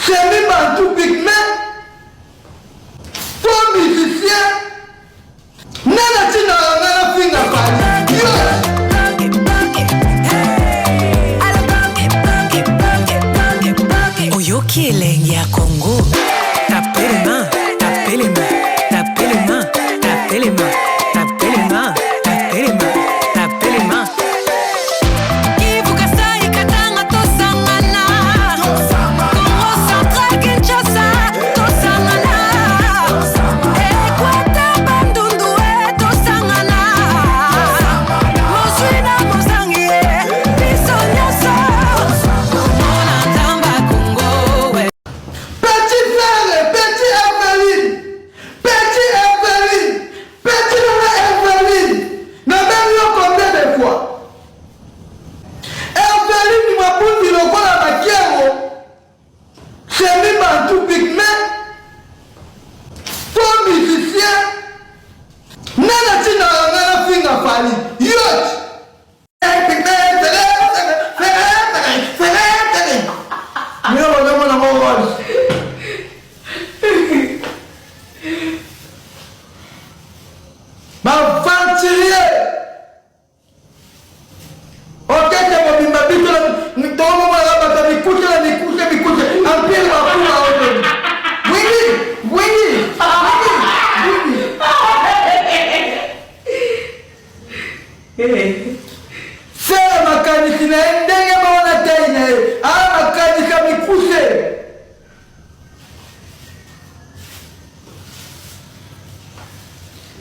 Semi-Bantou pygmée, faux musicien, Nana Tina Nana Finga Fali. Oyoki elengi ya Congo. Tapez les mains, tapez les mains, tapez les mains, tapez les mains, tapez les mains, tapez les mains, tapez les mains. Semi-Bantou pygmée, faux musicien, Nana Tina Nana Finga Fali. Faire makaniki na ndenge maona tena makanika mikuse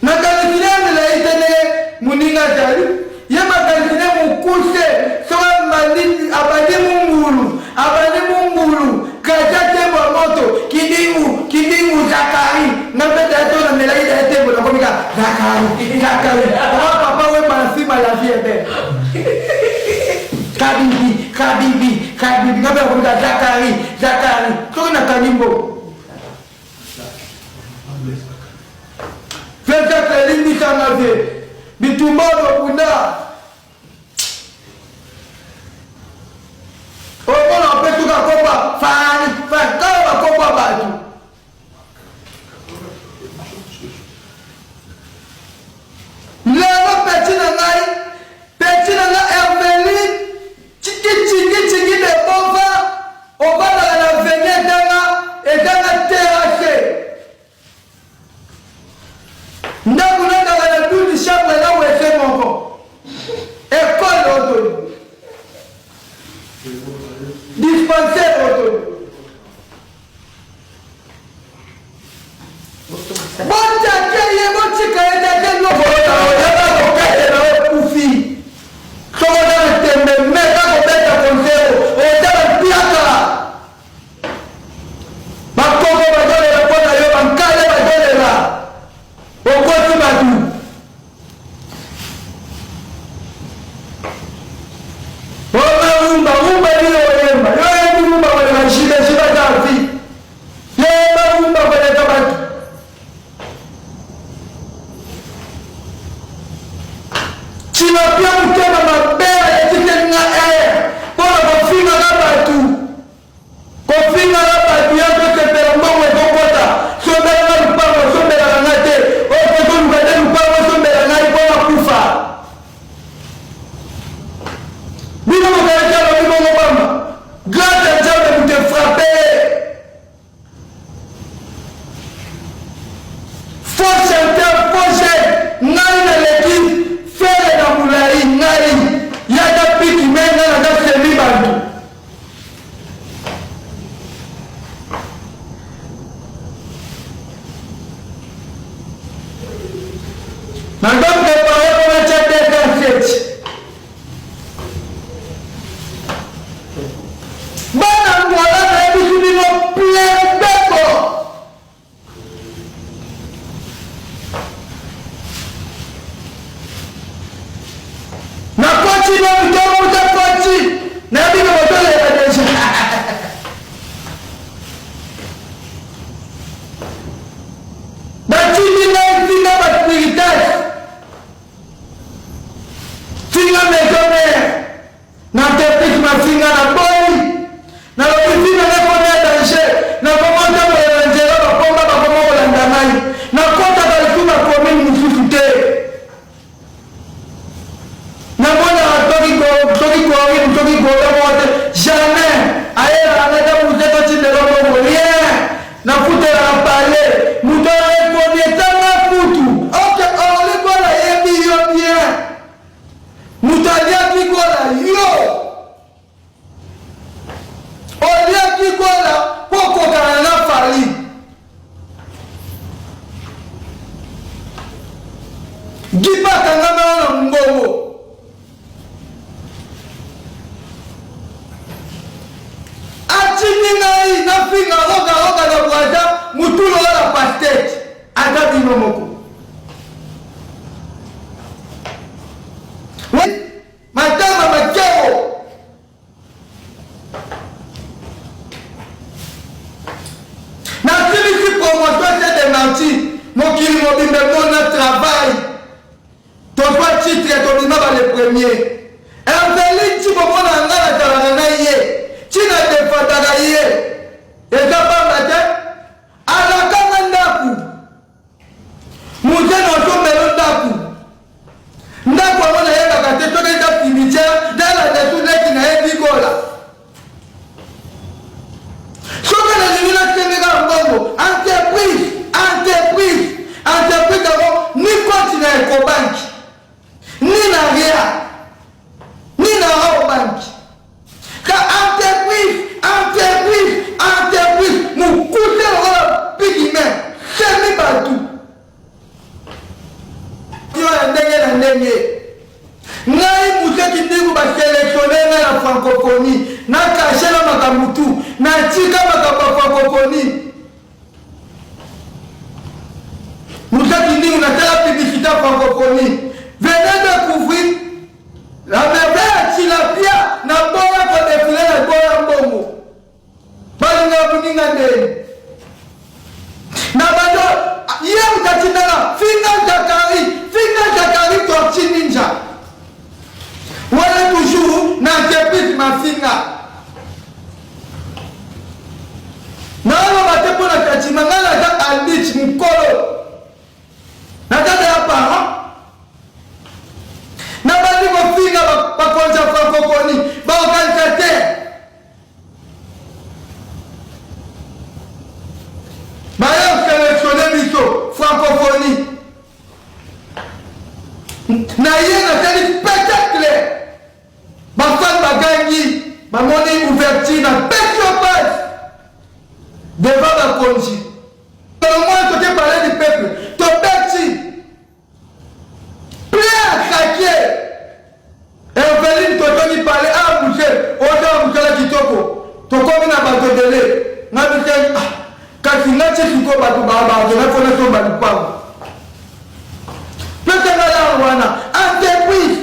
makaniki na itene muninga tali ye makaniki na mukuse soka malini abadi mungulu kaja tembo moto kidingu zakari na beta to na melaida tembo na komika zakari papa we manasima la vie belle kabibi ngabe komika zakari to na kanimbo feta kelindi sana vie bitumbo kuna Okola petuka kopa fani fakaba kopa batu. Lelo petina nga Evelyn chiki de bova obala na venedanga edanga terrasse. Ndakuna na duni chambre na wese moko. École auto. Dispensaire auto. Bonta keye botika ete no bota oyaba kokete na kufi. Somoda tembe meka kobeta konsero oyaba piaka. Bakoko badole la kona yo bankale badole la. Okoti batu. Umba ndio oyemba. Yo umba wale shida tafi. Yemba umba wale tabaki. China pia mtema mabea ya titenga Pona kofinga kama tu. Kofinga kama tu yako tepera mwe kokota. Sombera na mpango sombera ngate. Opo mkate mpango sombera ngai pona kufa. Bila mkaja na mimi mama. Grâce à Dieu de vous frapper. Faut chanter, faut chanter. Ngai na l'équipe, faire la moulari, ngai. Yada piki mena na Semi-Bantou. Madame préparé pour la chatte d'assiette. Bana mwala na ebisudi no plein beko. Na kochi na mtomo za kochi. Na biko motole ya deja. Bachini na finga batiritas. Finga mezone. Na tepik ma finga na boy. Na lo kifina na kone danger. sorti. Mon qui mobile maintenant travail. Ton droit titre et ton immeuble le premier. Eveline tu comprends dans la talanaye. Tu n'as pas d'agaye. Et ça pas matin. À la camandaku. Mouze non son melon d'aku. Ndaku amona yeka kate to de cimetière dans la dessous qui n'a pas vigola. Soka na limina tenga mbongo. Entreprise d'abord ni compte na Ecobank. Ni na rien. Ni na Rabobank. Car entreprise, nous coûtons le pigment. C'est mi partout. Ngai museki ndingu ba sélectionner na la francophonie na cacher na makamutu na tika makapa francophonie museki ndingu na tala publicité francophonie venez découvrir la merveille tilapia na boya ko défiler na boya mbongo balinga buninga ndeni na bado hier utatinala finga Zakari torti ninja wala toujours na entreprise mafinga na wala batepo na katima ngala za aldich mkolo na dada ya parent na bandi mofinga bakonza francophonie baorganisateur baya sélectionner biso francophonie na yena tali spectacle bafan bagangi bamoni ouverture na petite page devant la conji. Dans le monde, tu parler du peuple, ton petit prêt à craquer. Et Eveline, tu parler à Mouché, autant Mouché la Kitoko, tu commis à bateau de lait. N'a pas dit, quand il n'a pas dit que tu as bateau, tu n'as pas dit que tu as peut-être là, Wana, entreprise.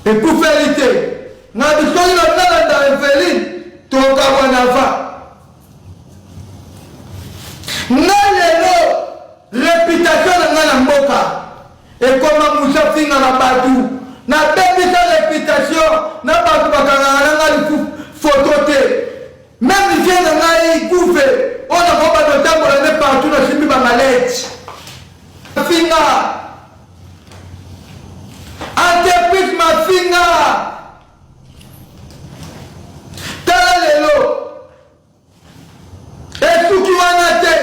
Et pour faire l'été, nous avons besoin de Eveline, tu as réputation de la Mboka. Et comment nous avons fait dans la Badou, nous avons sa réputation, nous avons fait photo. Même si nous avons gouffé, on n'a pas de temps pour aller partout dans ce milieu de lettre. Finga. Entreprise ma finga. Talalelo. Et tout qui va naître,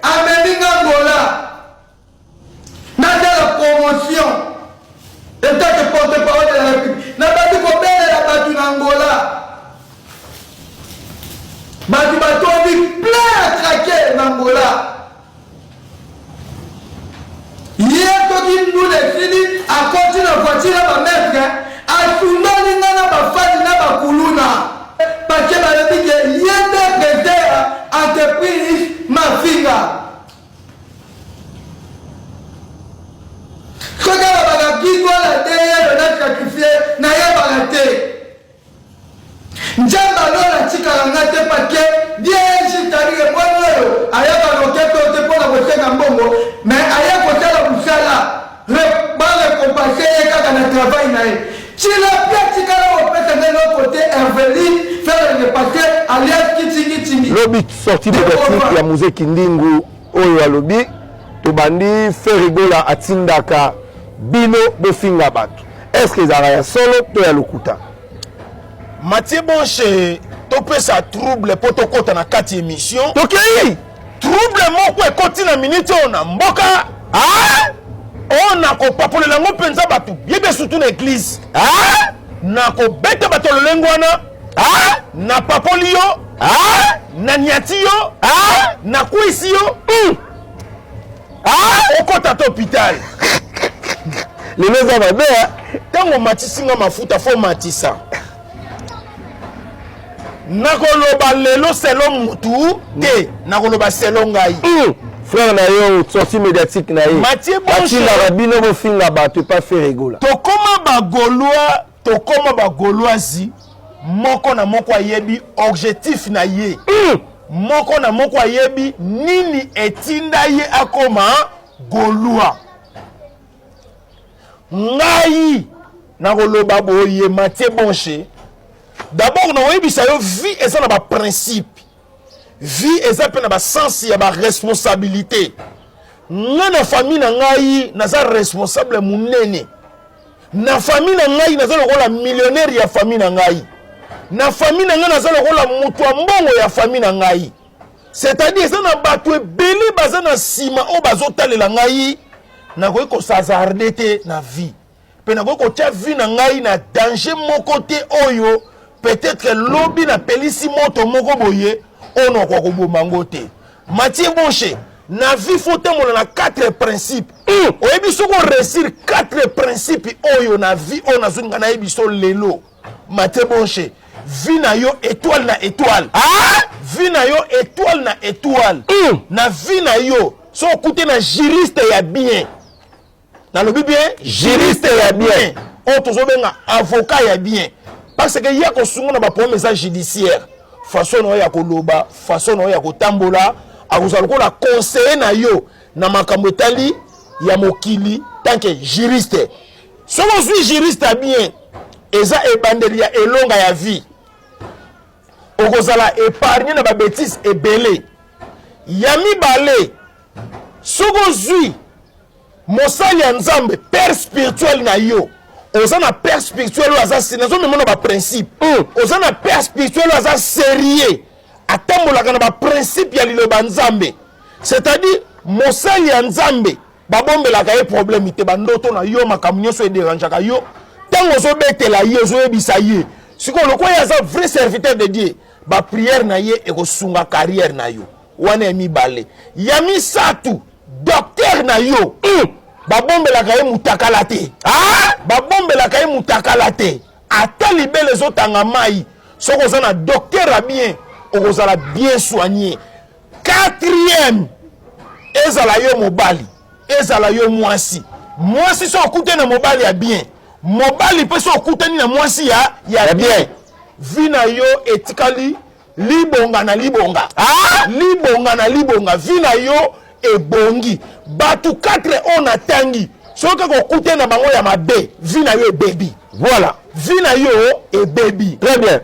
Amélinga Ngola. N'a la promotion. Et tant que porte-parole de la République. N'a pas dit qu'on perd la battue d'Angola. Batu batondi plein à craquer d'Angola. Hier, quand il nous définit, à continuer la voiture à mettre, à tout le monde, à faire des Kuluna. Parce que la République est liée de entreprise, ma fille. Ce que la qui doit la derrière de notre sacrifié, n'a pas raté. Njamba lola tika ngate pake bien jitari mwanyo ayaba loketo te pona kosenga mbongo mais ayako tala busala bale compasser kaka na travail nae chila pia tika la opesa ngelo côté Eveline faire le passer alias kitingi lobi sorti de l'équipe ya Muzeki Ndingu oyo alobi to bandi ferigola atindaka bino bofinga batu est-ce que ça ya solo to ya lokuta Mathieu Bonche, tu ça trouble pour te côté na 4 émission. OK. Trouble moko e koti na minute on a mboka. Ah! On a ko papole la ngo penza batu. Yebe surtout l'église. Ah! Na ko bete bato lengwana. Ah! Na papolio. Ah! Na niatio. Ah! Na kuisio. Ah! Okota to hôpital. Les maisons va bien. Tango matisinga mafuta fo matisa. Nakoloba lelo selo mutu te nakoloba selo ngai frère na yo sortie médiatique na yo Mathieu Bonche la rabino bo finga ba tu pas faire rigola to koma ba Gauloisie moko na moko ayebi objectif na ye moko na moko ayebi nini etinda ye akoma golua ngai na koloba boye Mathieu Bonche d'abord na oyebisa yo vie eza na ba principe vie eza pe na ba sens ya ba responsabilité nga na famille na ngai naza responsable munene na famille na ngai naza lokola millionnaire ya famille na ngai na famille na ngai naza lokola mutu ya mbongo ya famille na ngai c'est-à-dire eza na bato ebele baza na nsima oyo bazotalela ngai nakoki kosazarde te na vie mpe nakoki kotia vie na ngai na danger moko te oyo peut-être lobi na pelisi moto moko boye oyo nakoka koboma ngo te Mathieu Bonche na vie faut temola na 4 principes oyebi soko réussir 4 principes oyo na vie oyo nazoninga nayebi so lelo Mathieu Bonche vie na yo étoile na étoile vie na yo étoile na étoile na vie na yo so okute na juriste ya bien na lobi bien juriste ya bien oyo tozobenga avocat ya bien parce que ya kosunga na bapromesa judiciaire façon na yo ya koloba façon na yo ya kotambola akozala lokola conseiller na yo na makambo etali ya mokili tant que juriste soki ozwi juriste ya bien eza ebandeli ya elonga ya vie okozala épargne na babétise ebele ya mibale soki ozwi mosali ya nzambe père spirituel na yo oza na père spirituel oyo aza nazomemona baprincipe oza na père spirituel oyo aza sérieux atambolaka na baprincipe ya liloba nzambe c'est-à-dire mosali ya nzambe babombelaka ye problème te bandoto na yo makambo nyonso ederangeaka yo ntango ozobetela ye ozoyebisa ye sikoyo lokola ye aza vrai serviteur de Dieu baprière na ye ekosunga carrière na yo wana ya mibale ya misato docteur na yo babombelaka ye mutakala te babombelaka ye mutakala te ata libele ezotanga mai soki oza na docteur ya bien okozala bien soigné 4e ezala yo mobali ezala yo mwasi mwasi so okute na mobali ya bien mobali mpe so okutani na mwasi ya bien vi na yo etikali libonga na libonga libonga na libonga vi na yo ebongi bato 4 on atangi soki okute na bango ya mabe vi na yo ebebi voilà vi na yo ebebi très bien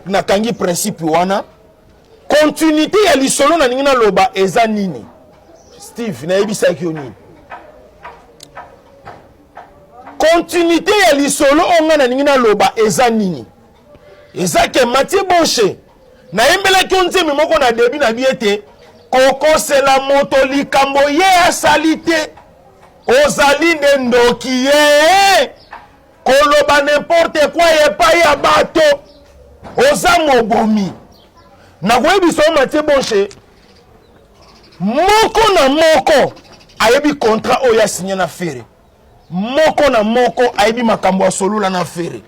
nakangi principe wana continuité ya lisolo na ningi naloba eza nini Steve nayebisaki yo nini continuité ya lisolo onga na ningi naloba eza nini eza ke Mathieu Bonche nayembelaki yo nzembe moko na debi na bie te kokosela moto likambo ye asali te ozali nde ndoki ye koloba n'importe quoi epai ya bato oza mobomi nakoyebiso Mathieu Bonche moko na moko ayebi contrat oyo asigné na fere moko na moko ayebi makambo asolola na fere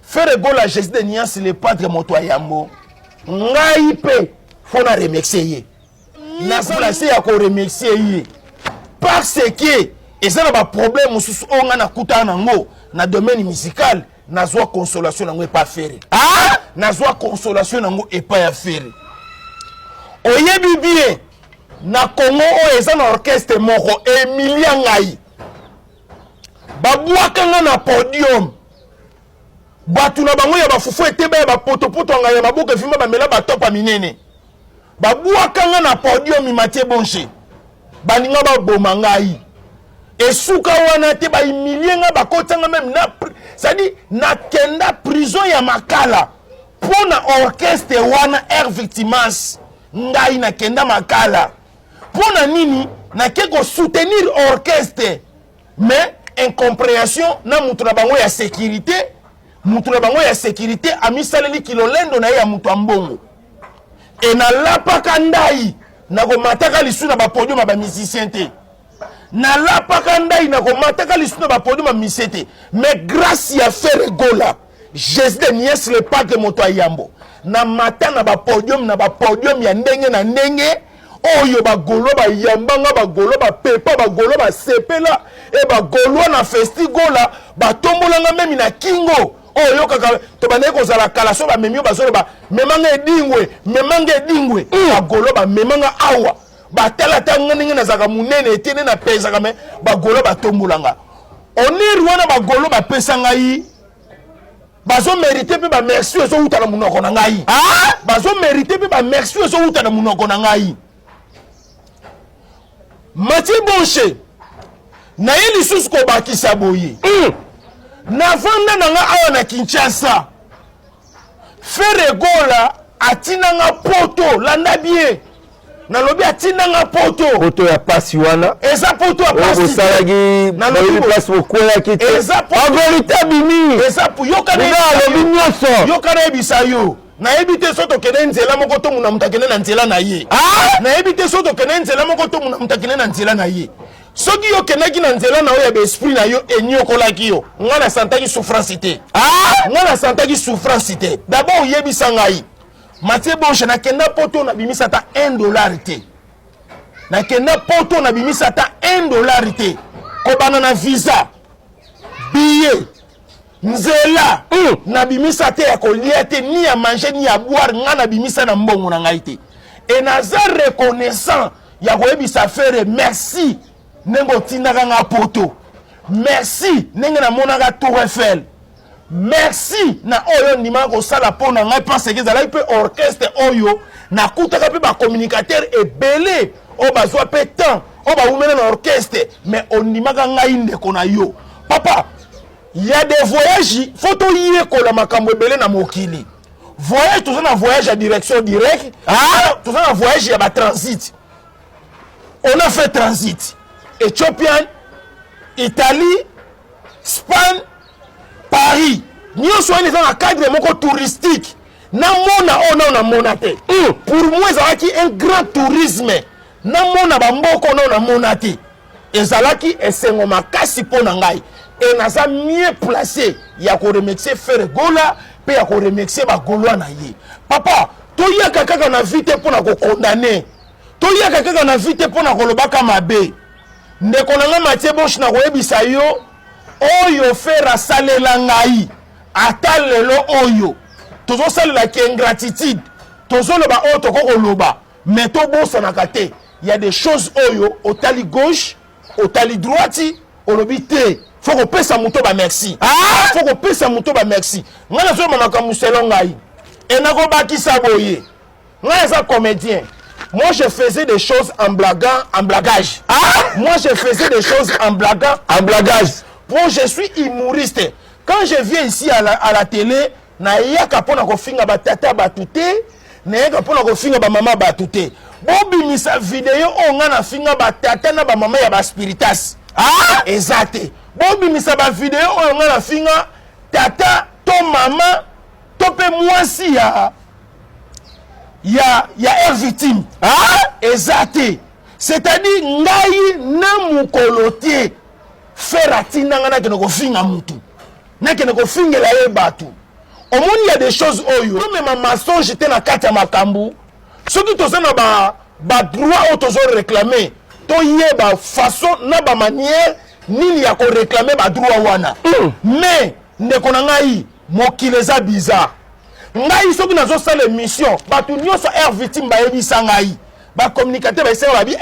fere gola Jésus de Nias le padre moto ayambo ngai pe fona remercier ye naza place ya ko remercier ye parce que eza na ba problème mususu onga na kutana nango na domaine musical nazwa consolation nango epa fere nazwa consolation nango epa ya fere oyebi bien na Congo oyo eza na orchestre moko Emilia ngai babwakanga na podium batu na bango ya bafufu eteba ya bapotopoto ngai ya maboka efima bamela batopa minene babwakanga na podium Mathieu Bonche baninga baboma ngai esuka wana te baimilie nga bakotanga même na c'est-à-dire na kenda prison ya makala pona orchestre wana air victimas ngai na kenda makala pona nini na keko soutenir orchestre mais incompréhension na mutu na bango ya sécurité mutu na bango ya sécurité amisaleli kilolendo na ya mutu ambongo e na lapaka ndai na komataka lisu na bapodium ba musicien te na lapaka ndai na komataka lisu na bapodium ba musicien te mais grâce ya Fere Gola Jésus de Nies le padre moto ayambo na mata na bapodium ya ndenge na ndenge oyo bagolo bayambanga bagolo bapepa bagolo basepela e bagolo na festigola batombolanga memi na kingo oh yo kaka to bane ko sala kala so ba memio ba so ba memanga edingwe ba golo ba memanga awa ba tala tanga ninga na zaka munene etene na pesa kame ba golo ba tombulanga oniri wana ba golo ba pesa ngai bazo mérité pe ba merci so uta na munoko na ngai bazo mérité pe ba merci so uta na munoko na ngai Mathieu Bonche na yeli susu ko bakisa boye na vanda na nga awa na Kinshasa Frère Gola atina nga poto landa bien na lobi atina nga poto ya pasi wana eza poto ya pasi osalagi na lobi place okoya kite eza vérité bimi eza pour yokana lobi nyoso yokana ebisa yo na ebite soto kene nzela moko to muna mutakene na nzela na ye na ebite soto kene nzela moko to muna mutakene na nzela na ye soki yo kenaki na nzela na yo ya esprit na yo enyokolaki yo nga na santaki souffrance te nga na santaki souffrance te d'abord yebisa ngai Mathieu Bonche na kenda poto na bimisa ta $1 te na kenda poto na bimisa ta $1 te kobana na visa billet nzela na bimisa te ya kolia te ni ya manger ni ya boire nga na bimisa na mbongo na ngai te et naza reconnaissant ya koyebisa Frère merci nengo tindaka nga poto merci nenge na monaka Tour Eiffel merci na oyo ndima kosala mpo na ngai parce que ezalaki mpe orchestre oyo nakutaka mpe bacommunicateur ebele oyo bazwa mpe temps oyo bawumena na orchestre mais ondimaka ngai ndeko na yo papa ya des voyages faut toyekola makambo ebele na mokili voyage toza na voyage ya direction direct toza na voyage ya batransit on a fait transit Éthiopienne, Italie, Espagne, Paris. Nous sommes dans un cadre touristique. Na mona te. Pour moi, c'est un grand tourisme. Na mona bamboko na mona te. Ezalaki esengo makasi po na ngai. Et naza mieux placé ya ko remercier Frère Gola pe ya ko remercier ba Goloa na ye. Papa, to yaka kaka na vite po na ko condamner. To yaka kaka na vite po na ko lobaka mabe. Ndeko na nga Mathieu Bonche na koyebisa yo oyo Frère asalela ngai ata lelo oyo tozosalela ki ingratitude tozoloba oyo tokokoloba mais tobosanaka te y a des choses oyo otali gauche otali droite olobi te faut kopesa moto ba merci faut kopesa moto ba merci nga nazoloba makambo selo ngai enakobakisa boye nga eza comédien. Moi, je faisais des choses en blaguant, en blagage. Moi, je faisais des choses en blaguant, en blagage. Moi, je suis humoriste. Quand je viens ici à la télé, na yaka pona ko finga ba tata ba tuté, na yaka pona ko finga ba mama ba tuté. Bobi misa vidéo on na finga ba tata na ba mama ya ba spiritas. Exact. Bobi misa ba vidéo on na finga tata to mama to pe moi si ya air victime. Exact. C'est-à-dire ngai na mukolotie faire atina ngana ke ko finga mutu. Na ke ko fingela ye batu. Au monde il y a des choses oyo. Même ma maçon j'étais na kati ya makambu. Ceux qui toza na ba droit au tozo réclamer. To yeba façon na ba manière nini ya ko réclamer ba droit wana. Mais ndeko na ngai mokileza bizarre. Ngai soki nazo sala mission batu nyonso air victime ba yebisa ngai ba communicateur ba sala bi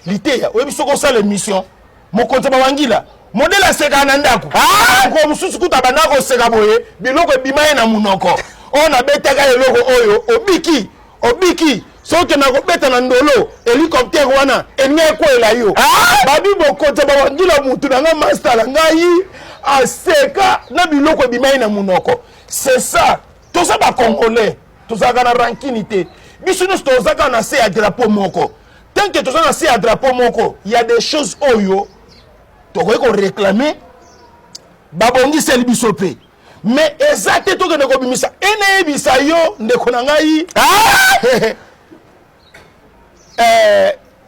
liteya oyebi soko sala mission mokonza ba wangila modèle aseka na ndako ko mususu kuta bandako seka boye biloko bimaye na munoko ona betaka eloko oyo obiki soki na ko beta na ndolo hélicoptère wana enye ko ela yo babi mokonza ba wangila mutu na nga master la ngai aseka na biloko bimaye na munoko. C'est ça. Tout ça va congolais, tout ça va rankinité. Biso nous tout ça na se à drapeau moko. Tant que tout ça na se à drapeau moko, il y a des choses oyo to ko réclamer babongi sel bisopé. Mais exactement to que ko bimisa ene bisa yo ndeko na ngai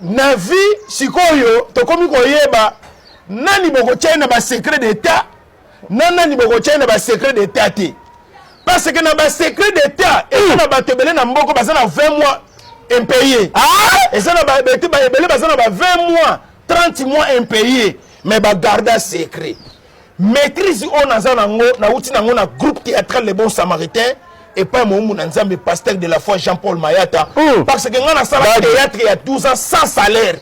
na vie sikoyo to komi ko yeba nani boko chena ba secret d'état nani boko chena ba secret d'état te. Parce que dans le secret d'État, et dans le na mboko bazana 20 mois impayés. Et ça dans 20 mois, 30 mois impayés, mais ba garda secret. maîtrise on naza nango na uti nango na groupe théâtral Les Bons Samaritains et pas mon nzambe pasteur de la foi Jean-Paul Mayata parce que ngana sala théâtre il y a 12 ans sans salaire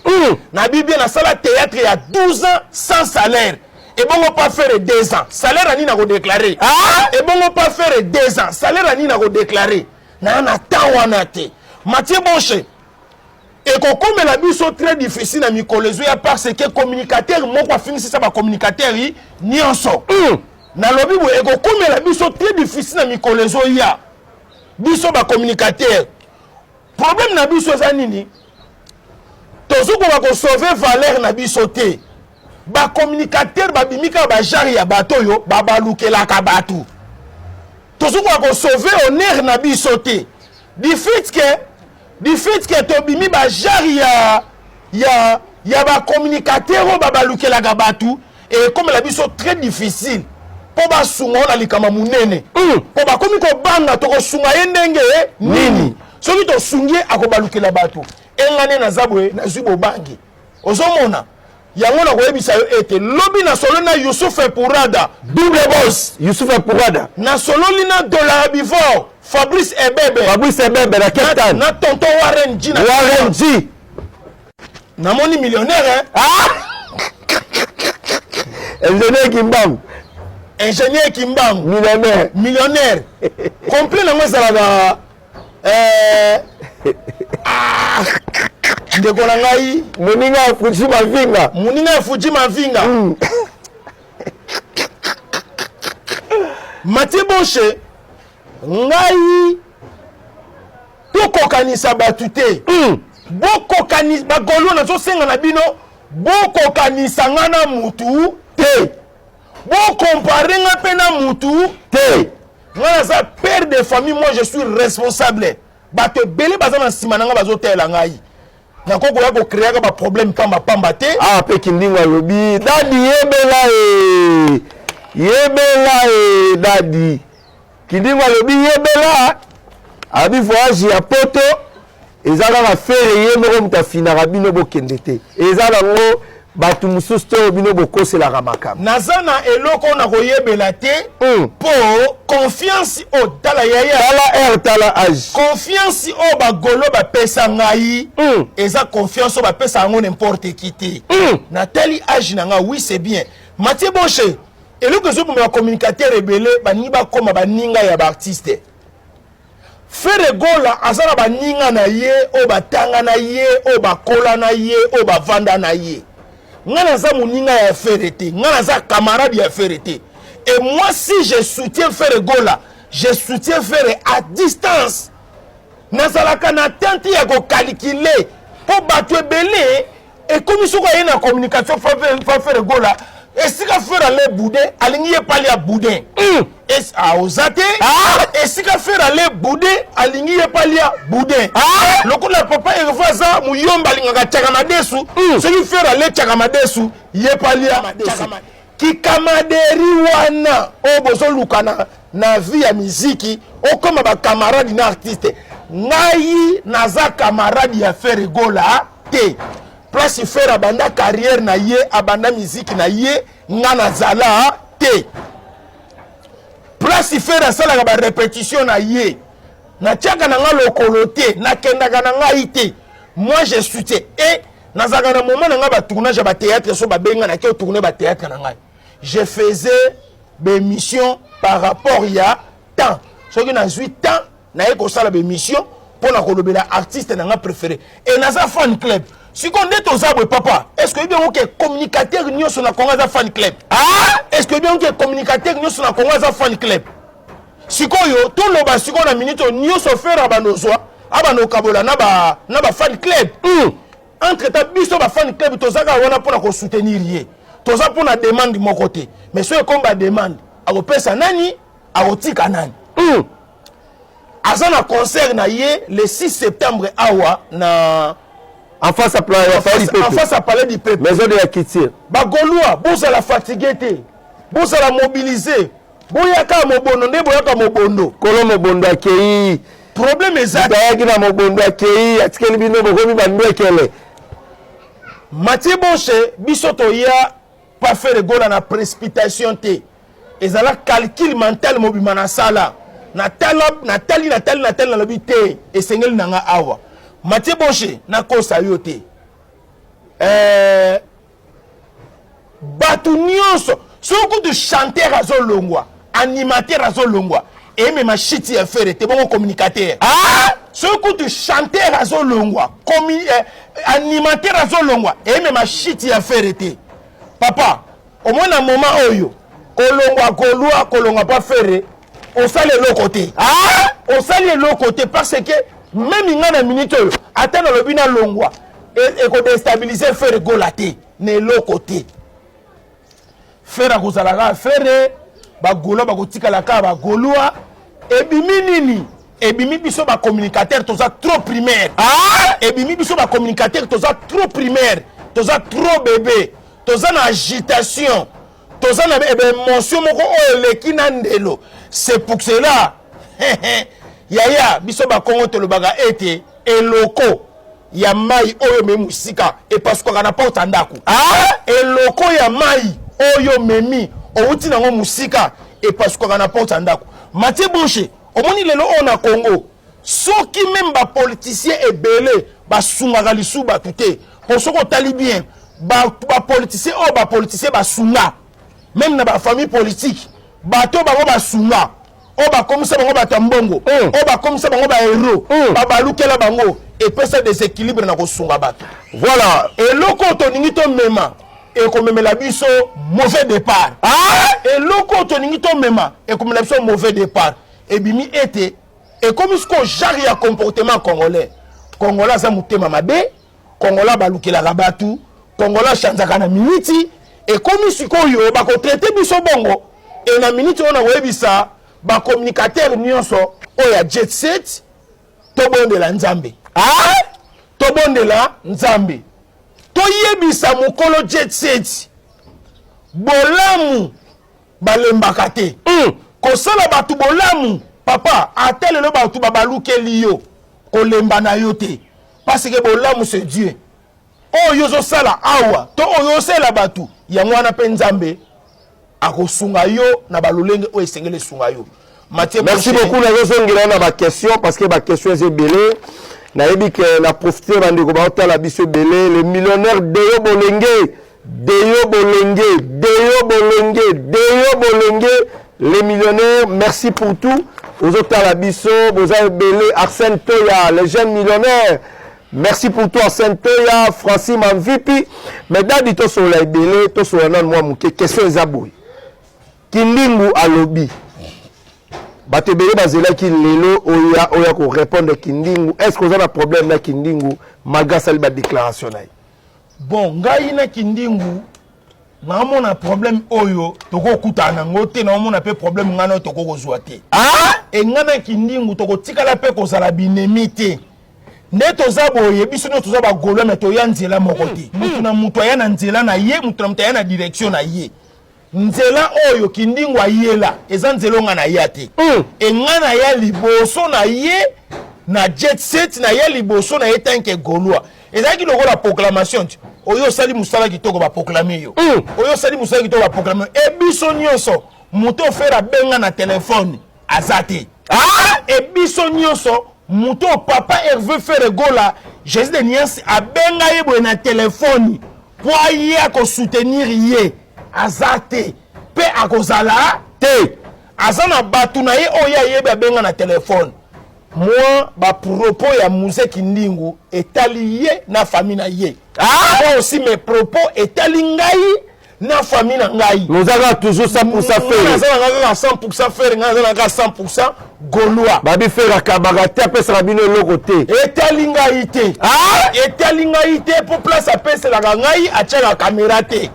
na Bible na sala théâtre il y a 12 ans sans salaire et bon pas faire 2 ans salaire ani na ko déclarer et bon pas faire 2 ans salaire ani na ko déclarer na temps wana te Mathieu Bonche et qu'on comme la biso très difficile à mikolezo ya parce que communicateur moko finisi ça ba communicateur yi nyonso na lobi bo et qu'on comme la biso très difficile à mikolezo ya biso ba communicateur problème na biso za nini tozuko ba ko sauver valeur na biso te ba communicateur ba bimika ba jari ya bato yo ba balukela ka batu tozuko ba ko sauver honneur na biso te du fait que tobimi ba jari ya ba communicateur ba balukela ka batu et comme la biso très difficile po ba sunga na likama munene po ba komi ko banga to ko sunga yendenge nini soki to sungie akobalukela batu engane na zabwe na zubo bangi ozomona yango na koyebisa yo ete lobi na solo na Youssouf Pourada double boss Youssouf Pourada na solo lina dollar before Fabrice Ebebe na Captain na tonton Warren G na moni millionnaire ingénieur Kimbang millionnaire complet na ngozala ndeko na ngai moninga Fuji Mavinga Mathieu Bonche ngai tokokanisa batu te bokokanisa bagolo na zosenga na bino bokokanisa ngana mutu te bokompare nga pe na mutu te ngana za père de famille moi je suis responsable bato belé bazana nsima nanga bazotela ngai na koko ya ko créer ba problème pamba te pe kindinga lobi dadi yebela dadi kindinga lobi yebela abi voyage ya poto ezala na faire yemoko mutafina rabino bokende te ezala ngo batu mususu to bino bokoselaka makambo naza na eloko na koyebela te po confiance o tala yaya tala age confiance o bagolo bapesa ngai eza confiance o bapesa yango n'importe qui te na tali age na nga oui c'est bien Mathieu Bonche eloko ezoboma communicateur ebele baningi bakoma baninga ya baartiste Frère Gola azala baninga na ye o batanga na ye o bakola na ye o bavanda na ye ngana za muninga ya ferete ngana za camarade ya ferete et moi si je soutiens Frère Gola je soutiens Frère à distance nazalaka na tente ya ko calculer po batu ebele et comme soko ye na communication Frère Gola esika Frère ale boudin alingi ye pali ya boudin ozate esika Frère ale boudin alingi ye pali ya boudin lokola papa evaza muyomba alingaka chakamadesu soki Frère ale chakamadesu ye pali ya kikamaderi wana o bozoluka na vie ya miziki okoma ba camarade na artiste ngai naza camarade ya Frère Gola te place faire abanda carrière na ye abanda musique na ye ngana zala te place faire sala ba répétition na ye na tiaka na nga lokolo te na kendaka na ngai te moi je soutiens et nazaka na moment na nga ba tournage ba théâtre so ba benga na ke tourner ba théâtre na ngai je faisais des missions par rapport ya temps soki na 8 ans na ye ko sala be mission pour na kolobela artiste na nga préféré et naza fan club. Si on est aux arbres, papa, est-ce que bien on est communicateur nous sur la Congo fan club? Est-ce que bien on est communicateur nous sur la Congo fan club? Si on yo tout le bas si on a minute nous se faire abanozoa abano kabola na ba fan club. Entre ta biso ba fan club tozaka wana pour la soutenir yé. Toza pour la demande de mon côté. Mais ce combat demande a opesa nani a otika nani. Azana concert na yé le 6 septembre awa na en face à Palais du Peuple. Maison de la Kitty. Bagoloa, vous allez fatiguer, vous allez mobiliser. Boyaka mobondo, ne boyaka mobondo. Kolo mobondo akei. Problème est ça. Bayaki na mobondo akei, atikeli bino bokomi bandu ekele. Mathieu Bonche, bisoto ya pas faire le goal na précipitation te. Ezala calcul mental mobima na sala. Na tali na lobité et sengel nanga awa. Mathieu Boche na kosa yo te. Batu nyonso soko de chanteur azo longwa, animateur azo longwa. Et même ma chiti à faire te bon communicateur. Ah, soko de chanteur azo longwa, animateur azo longwa. Et même ma chiti à faire te. Papa, au moins un moment oyo, kolongwa pas faire. On sale l'autre côté. Ah! On sale l'autre côté parce que même il y a une minute, atteindre le bina longwa et qu'on déstabiliser faire golaté. Ne l'autre côté. Faire à Gozalaga, faire ba golo ba gotika la ka ba goloa et bimi nini et bimi biso ba communicateur to ça trop primaire. Ah! Et bimi biso ba communicateur to ça trop primaire, to ça trop bébé, to ça na agitation. Tozana émotion moko oleki na ndelo. C'est pour cela yaya biso ba kongo te lobaga ete eloko ya mai oyo me musika e parce qu'on a pas ndako. Ah, eloko ya mai oyo memi outi nango musika e parce qu'on a pas ndako. Mathieu Boche omoni lelo on a Congo soki même ba politicien ebele ba sunga lisu ba tuté pour soko tali bien ba politicien o ba politicien ba sunga. Même dans la famille politique, bateau ba sunga, o ba comme ça ba tambongo, o ba comme ça ba héros, ba balukela bango et peut ça déséquilibre na ko sunga bateau. Voilà, et loko to ningi to mema et ko memela biso mauvais départ. Ah, et loko to ningi to mema et ko memela biso mauvais départ. Et bimi été et comme ce qu'on jari à comportement congolais. Congolais ça mutema mabe, Congolais balukela bateau, Congolais chanzaka na miniti. Et comme si koyo ba ko traiter biso bongo et na minute on a webisa ba communicateur nyonso o ya jet set to bonde la nzambe. Ah, to bonde la nzambe. To yebisa mukolo jet set bolamu balembaka te. Ko sala batu bolamu papa atele lo batu babaluke liyo ko lemba na yo te parce que bolamu c'est Dieu. Oh yozo sala awa to oyo sala batu ya mwana pe nzambe akosunga yo na balolenge o esengele sunga yo. Merci beaucoup na zongela na ba question parce que ba question c'est belé na yebi que na profiter bande ko ba otala biso belé le millionnaire Deyo Bolenge les millionnaires merci pour tout aux otala biso vous avez belé Arsène Toya les jeunes millionnaires. Merci pour toi, Saint-Toya, Francis Manvipi. Mais d'abord, tu sur la belé, tu sur la moi mon question Zaboui. Kindingu alobi. Bate belé bazela ki lelo oya ko répondre Kindingu. Est-ce que vous avez un problème na Kindingu malgré sa déclaration là? Bon, ngai na Kindingu na mon problème oyo toko kutana ngote na mon pe problème ngana toko kozwa te. Ah, et ngana Kindingu toko tikala pe ko sala binemité. Neto zaboye biso no toza ba golo mais to ya nzela moko te mutu na mutu ya na nzela na ye mutu na mutu ya na direction na ye nzela oyo Kindingu ayela eza nzela nga na ya te e nga na ya liboso na ye na jet set na ya liboso na ye tanke golwa eza ki lokola proclamation oyo sali musala kitoko ba proclamer yo oyo sali musala kitoko ba proclamer e biso nyonso mutu ofera benga na téléphone azate ah e biso nyonso Mouto papa Hervé Ferregola, Jésus de Nias a benga yebo na téléphone pour y a soutenir yé azate pe akozala te azana batuna ye oya yeba benga na téléphone moi ba propos ya Mousse Kindingu etalié na famille na ye moi aussi mes propos etalingai na famille na ngai nous avons toujours 100% faire nous avons 100% faire nous avons 100% Gaulois babi faire akabagate apesa rabino lokote etalingaite ah etalingaite pour place apesa la ngai achaka caméra te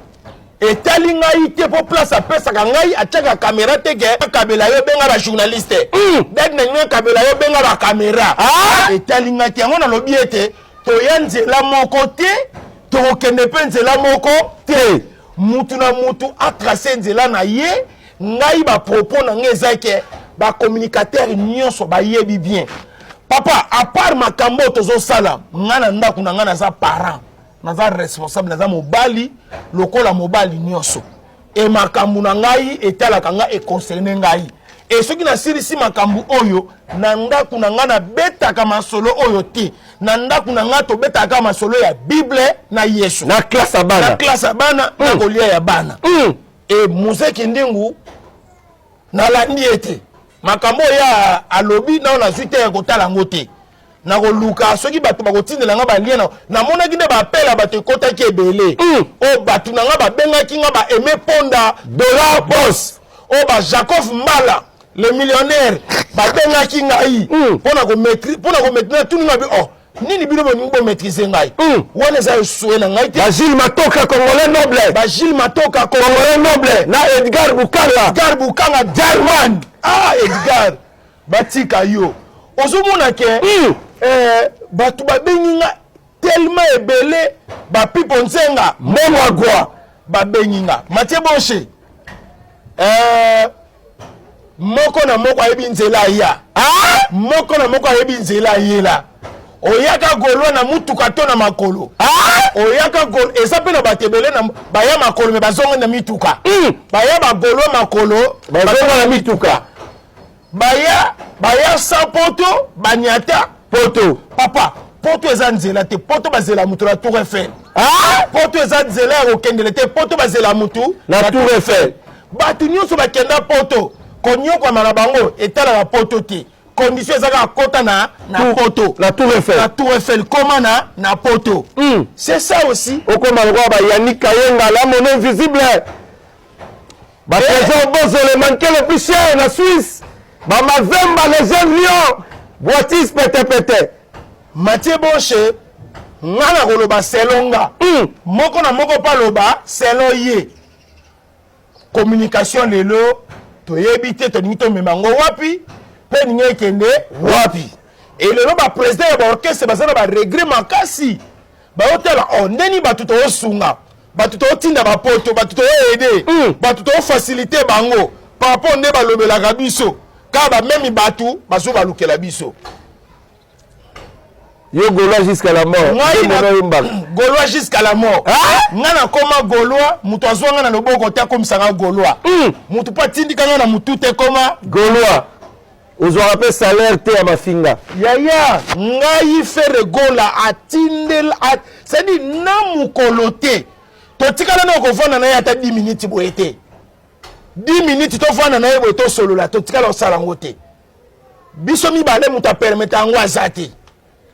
etalingaite pour place apesa ngai achaka caméra te ke kabela yo benga ba journaliste dek na ngai kabela yo benga ba caméra ah etalingaite yango na lobi ete to yanzela moko te to kende pensela moko te mutu na mutu a tracé nzela na ye ngai ba propos na ngezake ba communicateur nyonso ba yebi bien papa à part makambo tozo sala ngana ndaku na ngana za parent naza responsable naza mobali lokola mobali nyonso e makambu na ngai etalaka nga e concerne ngai e soki na silisi makambu oyo na ndaku na nga na betaka masolo oyo te na ndaku na nga to betaka masolo ya Bible na Yesu na classe bana na kolia ya bana e Muzeki Ndingu na landi ete makambo ya alobi na ona suite ya kotala ngote na koluka soki bato bakotindela nga balia na monaki nde bapela bato ekotaki ebele o bato na nga babengaki nga ba Aimé Ponda dollar boss o ba Jacob Mbala le millionnaire babengaki ngai mpona komaîtriser tuni nga bi nini bino bo maîtriser ngai wana eza esue na ngai te Gilles Matoka congolais noble Gilles Matoka congolais noble na Edgar Bukanga German Edgar batika yo ozomona ke bato babengi nga tellement ebele bapipo nsenga momagwa babengi nga Mathieu Bonche moko na moko ayebi nzela ya moko na moko ayebi nzela yela oyaka golwa na mutuka to na makolo oyaka gol eza pe na batebele na baya makolo me bazonga na mituka baya bagolwa makolo bazonga na mituka baya sa poto banyata poto papa poto eza nzela te poto bazela mutu na Tour Eiffel poto eza nzela ya kokendele te poto bazela mutu na Tour Eiffel bato nyonso bakenda poto konyokwama na bango etalaka poto te condition ezaka kota na poto la Tour Eiffel koma na poto c'est ça aussi okoma lokwa ba Yannick Kayenga la mon invisible ba trésor bozo le manqué le plus cher na Suisse ba Mavemba les jeunes lions Boitis pete Mathieu Bonche ngana koloba selonga moko na moko pa loba selo ye communication lelo toyebi te toningi tomemango wapi pe ningi ekende wapi et lelo président ya baorchestre baza na baregret makasi baotala ndeni bato toosunga bato tootinda bapoto bato tooyede bato toofacilite bango par rapport nde balobelaka biso ka bamemi bato bazo balukela biso yo Gaulois jusqu'à la mort Gaulois jusqu'à la mort nga na koma Gaulois mutu azwanga na loboko te akomisanga Gaulois mutu po atindikanga na mutu te koma Gaulois ozwaka mpe salaire te ya mafinga yaya ngai Fere Gola atindel sadi na mokolo te totikala na okofanda na ye ata 10 minutes boye te 10 minutes tofanda na ye boye tosolola totikala osala ngo te biso mibale mutu apermete yango aza te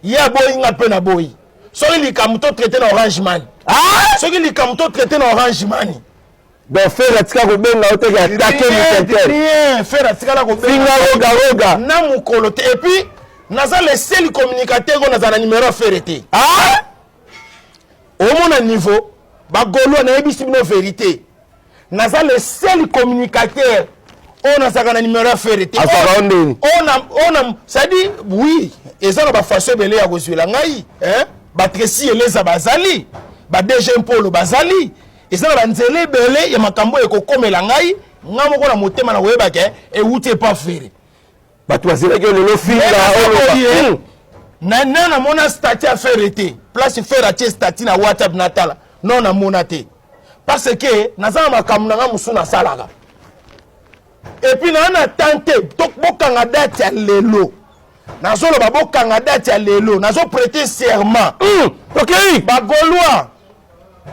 ye aboyi nga mpe na boyi soki likambo to traité na Orange Money soki likambo to traité na Orange Money donc Fere atika kobenga oteki atake rien Fere atikala kobenga roga na mokolo te et puis naza le seul communicateur ngo naza na numéro Fere te omona niveau bagolo nayebisi bino vérité naza le seul communicateur on a ça numéro Fere te on ça dit oui et ça na ba façon belé ya kozwela ngai batresi eleza bazali ba DG Mpolo bazali et ça na nzele belé ya makambo ekokomela ngai nga moko na motema na koyeba ke euti pas Fere bato bazalaki lelo finga na mona statut à Fere te place Fere atie statut na WhatsApp natala non na mona te parce que naza makambo na nga musu na salaka et puis na tante bokanga date ya lelo nazoloba bokanga date ya lelo nazo prêter serment okay bagolwa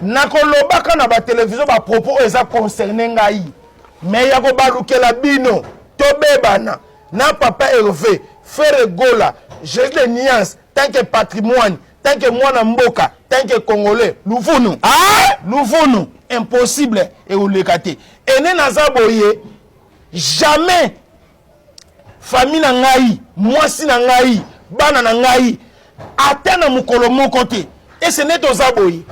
nakolobaka na batelevizio bapropos eza concerne ngai mais ya kobalukela bino tobebana na papa Hervé Fere Gola j'ai des nuances tant que patrimoine tant que mwana mboka tant que congolais luvunu luvunu impossible et olekate ene naza boye jamais famille na ngai mwasi na ngai bana na ngai ata na mokolo moko te et ce n'est oza boye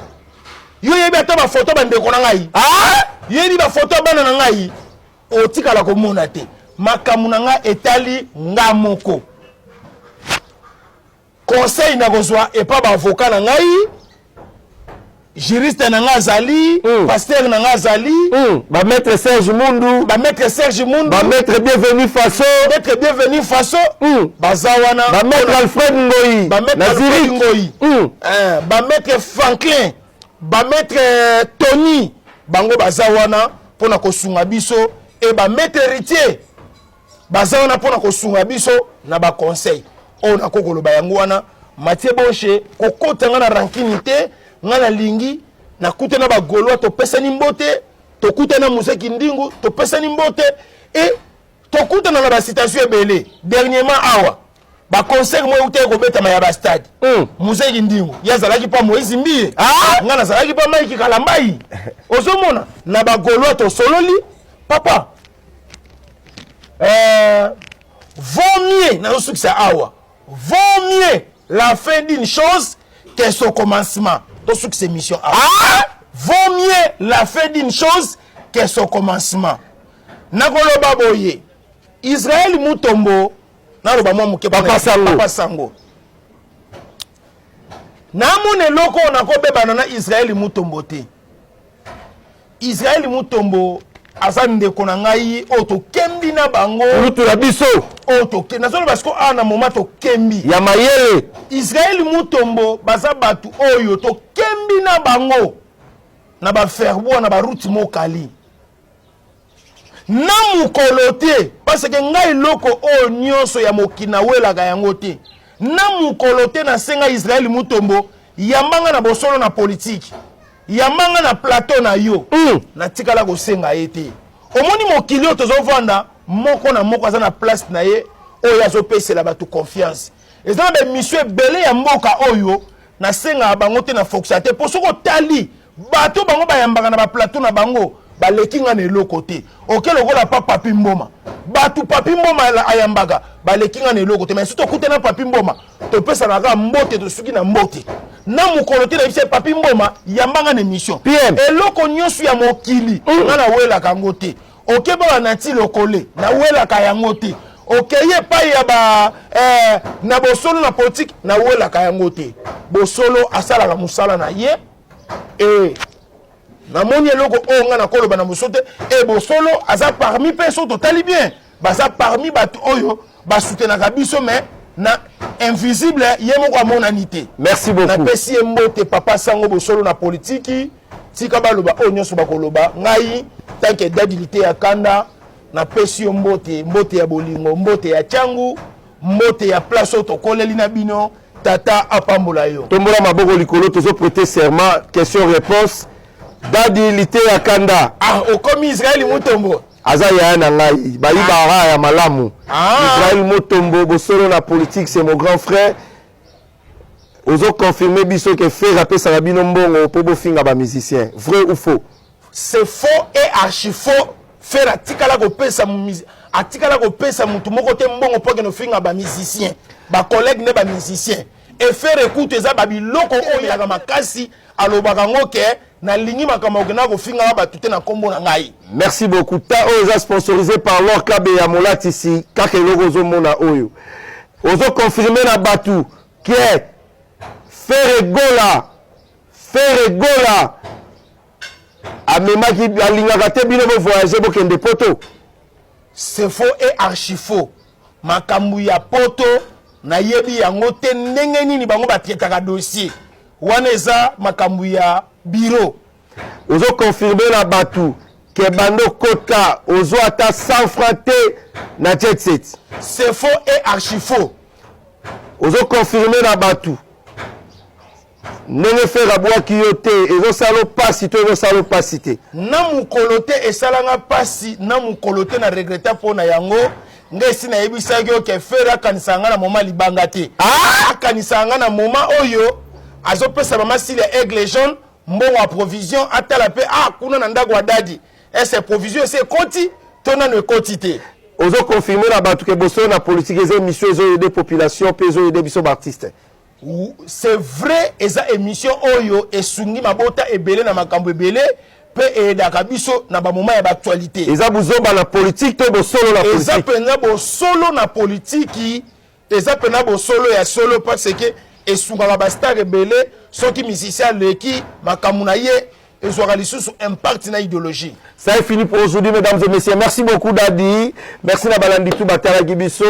yo yebi ata ba photo bandeko na ngai yebi ba photo bana na ngai otikala komona te makambo na nga etali nga moko conseil na kozwa epa ba avocat na ngai juriste nanga azali pasteur nanga azali ba maître Serge Mundu ba maître Bienvenu Faso baza wana ba maître Alfred Ngoyi ba maître Franklin ba maître Tony bango baza wana pona kosunga biso et ba maître héritier baza wana pona kosunga biso na ba conseil on a kokoloba yango wana Mathieu Boshe kokotanga na rankinité ngana lingi na kute na ba Gaulois to pesani mbote to kute na Museki Ndingu to pesani mbote et to kute na ba citation ebele dernièrement awa ba conseil mo ute ko beta ma ya ba stade Museki Ndingu ya zalaki pa Moïse Mbiye ngana zalaki pa Mike Kalambai ozomona na ba Gaulois to sololi papa vaut mieux na succès awa vaut mieux la fin d'une chose que son commencement. Tout ce que c'est mission. Vaut mieux la fin d'une chose que son commencement. Nakolo baboye. Israël Mutombo. Naroba mwa muke Papa Sango. Namone loko nakobe banana Israël Mutombo te. Israël Mutombo azande konangai oto kembi na bango. Lutu la biso. Oto ke nazolo basko ana moma to kembi. Ya mayele. Israël Mutombo baza batu oyo to kembi na bango. Na ba ferbo na ba route mokali. Na mukolote parce que ngai loko o nyonso ya mokina wela ga yango te. Na mukolote na senga Israël Mutombo yambanga na bosolo na politique. Yambanga na plateau na yo na tikala ko senga ete omoni mokili tozovanda moko na moko aza na place na ye oyo azopesela bato confiance ezana be mission belé ya mboka oyo na senga bango te na fonctionnaire pour soko tali bato bango bayambaka na ba plateau na bango balekinga na eloko te okelo kola pa Papi Mboma bato Papi Mboma ayambaka balekinga na eloko te mais surtout kutena Papi Mboma to pesa na ka mbote to suki na mbote na mukolote na bise Papi Mboma yambanga na mission eloko nyonso ya mokili na wela kango te okeba na ti lokole na wela ka yango te okeye pa ya ba na bosolo na politique na wela ka yango te bosolo asala la musala na ye na moni eloko o nga na koloba na musote bosolo aza parmi personnes totali bien baza parmi bato oyo ba soutenaka biso mais na invisible yemoko amonanité. Merci beaucoup. Na pesi mbote Papa Sango bosolo na politique tika baloba o nyonso bakoloba ngai tant que dadilité ya kanda na pesi mbote ya bolingo mbote ya changu mbote ya place to koleli na bino tata apambola yo tombola maboko likolo tozo prêter serment question réponse dadilité ya kanda okomi Israël Mutombo aza ya na ngai bayiba ya malamu Israël Mutombo bosolo na politique c'est mon grand frère ozo confirmer biso que frère apesa na bino mbongo po bofinga ba musicien vrai ou faux? C'est faux et archi faux. Faire atikala ko pesa mutu moko te mbongo po ke no finga ba musicien ba collègue ne ba musicien et faire écoute eza ba biloko oyo ya makasi alobaka ngoke na lingi makama okena ko finga ba tuté na kombo na ngai. Merci beaucoup. Ta oza sponsorisé par l'Orkabe ya Molatisi kaka eloko zo mona oyo. Ozo confirmer na batu qui est Frère Gola amemaki alingaka te bino bo voyager bo kende poto. C'est faux et archi faux. Makambu ya poto na yebi yango te ndenge nini bango batietaka dossier. Wana eza makambu ya bureau. Ozo confirmer na batu que bando kota ozo ata 100 francs te na jet set. C'est faux et archi faux. Ozo confirmer na batu ndenge faire abwaki yo te ezo salo pasi to ezo salo pasi te. Na mukolo te esalanga pasi na mukolo te na regreta pona yango ngesi na yebisaki yo ke faire akanisanga na moma libanga te. Akanisanga na moma oyo azopesa mama sile aigle jaune mbongo a provision atala pe kuna na ndako wa dadi ese provision ese koti tona ne koti te. Ozo confirmer na batu ke boso na politique eze mission ezo aider population pe ezo aider biso artiste. C'est vrai eza émission oyo esungi mabota ebele na makambo ebele pe edaka biso na ba moment ya actualité. Eza buzoba na politique to bosolo na politique. Eza pena bo solo na politique, eza pena bo solo ya solo parce que esungaka bastar ebele soki musicien aleki makambo na ye ezwaka lisusu impact na idéologie. Ça est fini pour aujourd'hui, mesdames et messieurs. Merci beaucoup, Dadi. Merci na balandi tout batala gibiso.